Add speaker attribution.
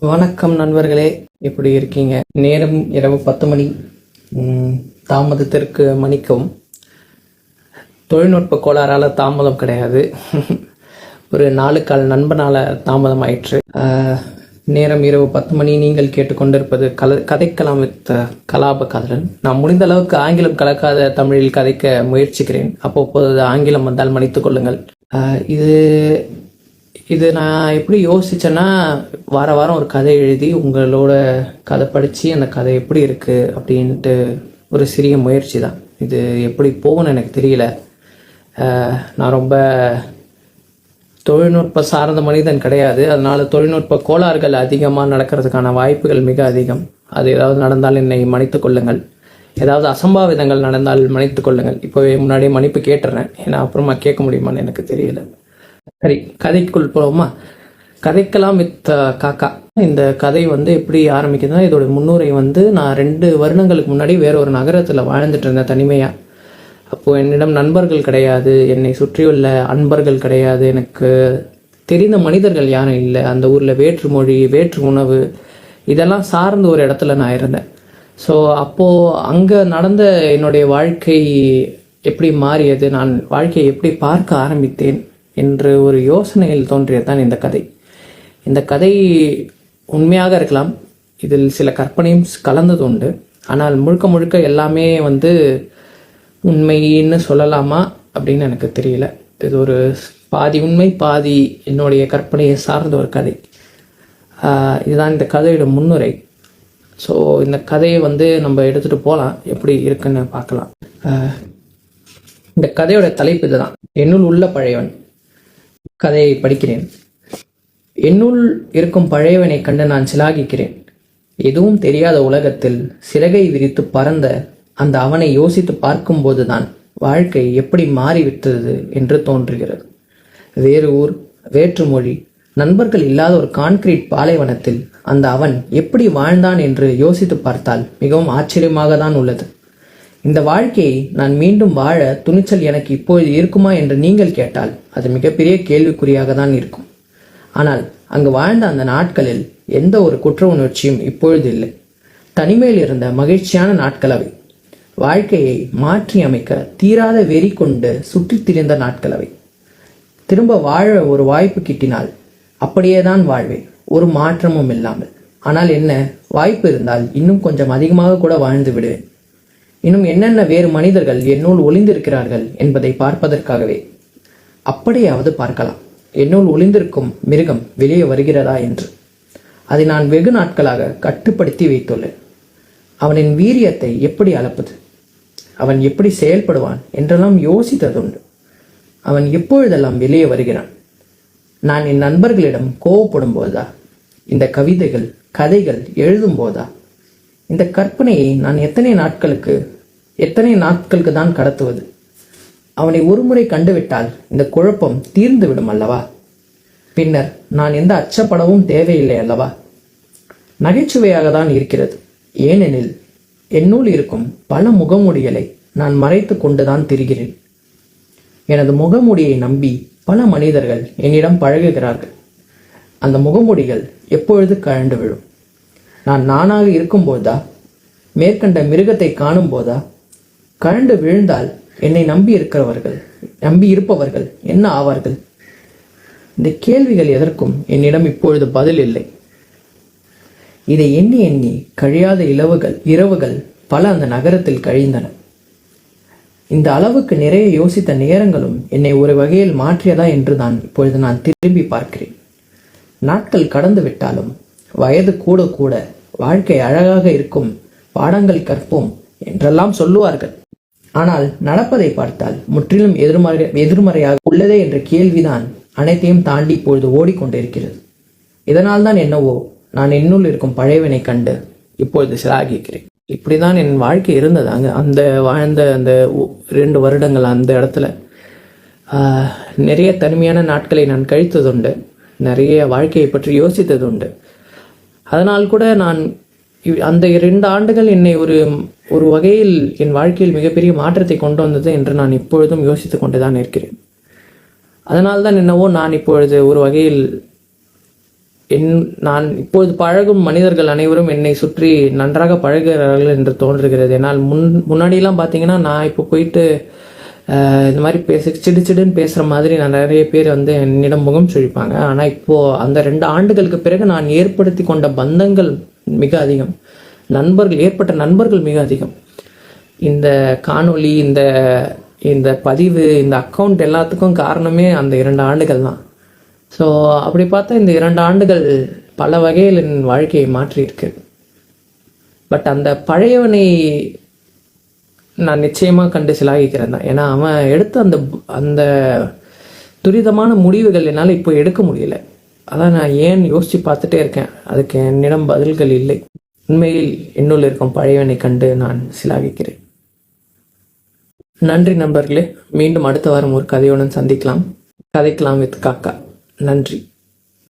Speaker 1: வணக்கம் நண்பர்களே, எப்படி இருக்கீங்க? நேரம் இரவு 10 மணி. தாமதத்திற்கு மன்னிக்கவும். தொழில்நுட்ப கோளாறால் தாமதம் கிடையாது. ஒரு 4 கால் நண்பனால் தாமதம் ஆயிற்று. நேரம் இரவு 10 மணி. நீங்கள் கேட்டுக்கொண்டிருப்பது கதைக்கலாம் வித் கலாப காதலன். நான் முடிந்த அளவுக்கு ஆங்கிலம் கலக்காத தமிழில் கதைக்க முயற்சிக்கிறேன். அப்போது ஆங்கிலம் வந்தால் மன்னித்துக் கொள்ளுங்கள். இது நான் எப்படி யோசித்தேன்னா, வாரம் ஒரு கதை எழுதி உங்களோட கதை படித்து அந்த கதை எப்படி இருக்குது அப்படின்ட்டு ஒரு சிறிய முயற்சி தான். இது எப்படி போகும்னு எனக்கு தெரியல. நான் ரொம்ப தொழில்நுட்ப சார்ந்த மனிதன் கிடையாது. அதனால் தொழில்நுட்ப கோளாறுகள் அதிகமாக நடக்கிறதுக்கான வாய்ப்புகள் மிக அதிகம். அது ஏதாவது நடந்தால் என்னை மன்னித்துக் கொள்ளுங்கள். ஏதாவது அசம்பாவிதங்கள் நடந்தால் மன்னித்துக் கொள்ளுங்கள். இப்போவே முன்னாடியே மன்னிப்பு கேட்டுறேன். ஏன்னா அப்புறமா கேட்க முடியுமான்னு எனக்கு தெரியல. சரி, கதைக்குள் போவோமா? கதைக்கலாம் வித் காக்கா. இந்த கதை எப்படி ஆரம்பிக்குதுன்னா, இதோட முன்னுரை நான் 2 வருடங்களுக்கு முன்னாடி வேற ஒரு நகரத்தில் வாழ்ந்துட்டு இருந்தேன் தனிமையாக. அப்போது என்னிடம் நண்பர்கள் கிடையாது, என்னை சுற்றியுள்ள அன்பர்கள் கிடையாது, எனக்கு தெரிந்த மனிதர்கள் யாரும் இல்லை. அந்த ஊரில் வேற்று மொழி, வேற்று உணவு இதெல்லாம் சார்ந்த ஒரு இடத்துல நான் இருந்தேன். ஸோ அப்போது அங்கே நடந்த என்னுடைய வாழ்க்கை எப்படி மாறியது, நான் வாழ்க்கையை எப்படி பார்க்க ஆரம்பித்தேன் என்று ஒரு யோசனையில் தோன்றியதுதான் இந்த கதை. இந்த கதை உண்மையாக இருக்கலாம், இதில் சில கற்பனையும் கலந்தது உண்டு. ஆனால் முழுக்க முழுக்க எல்லாமே உண்மைன்னு சொல்லலாமா அப்படின்னு எனக்கு தெரியல. இது ஒரு பாதி உண்மை பாதி என்னுடைய கற்பனையை சார்ந்த ஒரு கதை. இதுதான் இந்த கதையோட முன்னுரை. ஸோ இந்த கதையை நம்ம எடுத்துகிட்டு போகலாம், எப்படி இருக்குன்னு பார்க்கலாம். இந்த கதையோட தலைப்பு இதுதான், என்னுள் உள்ள பழையவன். கதையை படிக்கிறேன். என்னுள் இருக்கும் பழையவனை கண்டு நான் சிலாகிக்கிறேன். எதுவும் தெரியாத உலகத்தில் சிறகை விரித்து பறந்த அந்த அவனை யோசித்து பார்க்கும்போதுதான் வாழ்க்கை எப்படி மாறிவிட்டது என்று தோன்றுகிறது. வேறு ஊர், வேற்று மொழி, நண்பர்கள் இல்லாத ஒரு கான்கிரீட் பாலைவனத்தில் அந்த அவன் எப்படி வாழ்ந்தான் என்று யோசித்து பார்த்தால் மிகவும் ஆச்சரியமாக தான் உள்ளது. இந்த வாழ்க்கையை நான் மீண்டும் வாழ துணிச்சல் எனக்கு இப்பொழுது இருக்குமா என்று நீங்கள் கேட்டால் அது மிகப்பெரிய கேள்விக்குறியாக தான் இருக்கும். ஆனால் அங்கு வாழ்ந்த அந்த நாட்களில் எந்த ஒரு குற்ற உணர்ச்சியும் இப்பொழுது இல்லை. தனிமையில் இருந்த மகிழ்ச்சியான நாட்கள் அவை. வாழ்க்கையை மாற்றி அமைக்க தீராத வெறி கொண்டு சுற்றித் திரிந்த நாட்கள் அவை. திரும்ப வாழ ஒரு வாய்ப்பு கிட்டினால் அப்படியே தான் வாழ்வேன், ஒரு மாற்றமும் இல்லாமல். ஆனால் என்ன, வாய்ப்பு இருந்தால் இன்னும் கொஞ்சம் அதிகமாக கூட வாழ்ந்து விடுவேன். இன்னும் என்னென்ன வேறு மனிதர்கள் என்னுள் ஒளிந்திருக்கிறார்கள் என்பதை பார்ப்பதற்காகவே. அப்படியாவது பார்க்கலாம், என்னுள் ஒளிந்திருக்கும் மிருகம் வெளியே வருகிறதா என்று. அதை நான் வெகு நாட்களாக கட்டுப்படுத்தி வைத்துள்ளேன். அவனின் வீரியத்தை எப்படி அளப்பது, அவன் எப்படி செயல்படுவான் என்றெல்லாம் யோசித்ததுண்டு. அவன் எப்பொழுதெல்லாம் வெளியே வருகிறான்? நான் என் நண்பர்களிடம் கோவப்படும் போதா, இந்த கவிதைகள் கதைகள் எழுதும் போதா? இந்த கற்பனையை நான் எத்தனை நாட்களுக்கு தான் கடத்துவது? அவனை ஒருமுறை கண்டுவிட்டால் இந்த குழப்பம் தீர்ந்து விடும் அல்லவா? பின்னர் நான் எந்த அச்சப்படவும் தேவையில்லை அல்லவா? நகைச்சுவையாக தான் இருக்கிறது. ஏனெனில் என்னுள் இருக்கும் பல முகமூடிகளை நான் மறைத்து கொண்டுதான் திரிகிறேன். எனது முகமூடியை நம்பி பல மனிதர்கள் என்னிடம் பழகுகிறார்கள். அந்த முகமூடிகள் எப்பொழுது கழண்டு விழும்? நான் நானாக இருக்கும்போதா, மேற்கண்ட மிருகத்தை காணும் போதா? கழண்டு விழுந்தால் என்னை நம்பி இருப்பவர்கள் என்ன ஆவார்கள்? இந்த கேள்விகள் எதற்கும் என்னிடம் இப்பொழுது பதில் இல்லை. இதை எண்ணி எண்ணி கழியாத இரவுகள் பல அந்த நகரத்தில் கழிந்தன. இந்த அளவுக்கு நிறைய யோசித்த நேரங்களும் என்னை ஒரு வகையில் மாற்றியதா என்று தான் இப்பொழுது நான் திரும்பி பார்க்கிறேன். நாட்கள் கடந்து விட்டாலும் வயது கூட கூட வாழ்க்கை அழகாக இருக்கும், பாடங்கள் கற்போம் என்றெல்லாம் சொல்லுவார்கள். ஆனால் நடப்பதை பார்த்தால் முற்றிலும் எதிர்மறையாக உள்ளதே என்ற கேள்விதான் அனைத்தையும் தாண்டி இப்பொழுது ஓடிக்கொண்டிருக்கிறது. இதனால் தான் என்னவோ நான் என்னுள் இருக்கும் பழையவனை கண்டு இப்பொழுது சிலாகிக்கிறேன். இப்படிதான் என் வாழ்க்கை இருந்தது. அந்த வாழ்ந்த அந்த 2 வருடங்கள் அந்த இடத்துல நிறைய தனிமையான நாட்களை நான் கழித்ததுண்டு, நிறைய வாழ்க்கையை பற்றி யோசித்ததுண்டு. அதனால் கூட நான் அந்த 2 ஆண்டுகள் என்னை ஒரு வகையில் என் வாழ்க்கையில் மிகப்பெரிய மாற்றத்தை கொண்டு வந்தது என்று நான் இப்பொழுதும் யோசித்து கொண்டுதான் இருக்கிறேன். அதனால்தான் என்னவோ நான் இப்பொழுது ஒரு வகையில் நான் இப்பொழுது பழகும் மனிதர்கள் அனைவரும் என்னை சுற்றி நன்றாக பழகுகிறார்கள் என்று தோன்றுகிறது. என்னால் முன்னாடியெல்லாம் பார்த்தீங்கன்னா, நான் இப்போ போயிட்டு இந்த மாதிரி சிடுன்னு பேசுகிற மாதிரி நான் நிறைய பேர் வந்து என்னிடம் முகம் சுழிப்பாங்க. ஆனால் இப்போது அந்த 2 ஆண்டுகளுக்கு பிறகு நான் ஏற்படுத்தி கொண்ட பந்தங்கள் மிக அதிகம், ஏற்பட்ட நண்பர்கள் மிக அதிகம். இந்த காணொளி, இந்த பதிவு, இந்த அக்கௌண்ட் எல்லாத்துக்கும் காரணமே அந்த 2 ஆண்டுகள் தான். ஸோ அப்படி பார்த்தா இந்த 2 ஆண்டுகள் பல வகையில் என் வாழ்க்கையை மாற்றியிருக்கு. பட் அந்த பழையவனை நான் நிச்சயமாக கண்டு சிலாகிக்கிறேன் தான். ஏன்னா அவன் எடுத்த அந்த துரிதமான முடிவுகள் என்னால் இப்போ எடுக்க முடியல. அதான் நான் ஏன் யோசித்து பார்த்துட்டே இருக்கேன். அதுக்கு என்னிடம் பதில்கள் இல்லை. உண்மையில் என்னுள் இருக்கும் பழையவனை கண்டு நான் சிலாகிக்கிறேன். நன்றி நண்பர்களே. மீண்டும் அடுத்த வாரம் ஒரு கதையுடன் சந்திக்கலாம். கதைக்கலாம் வித் காக்கா. நன்றி.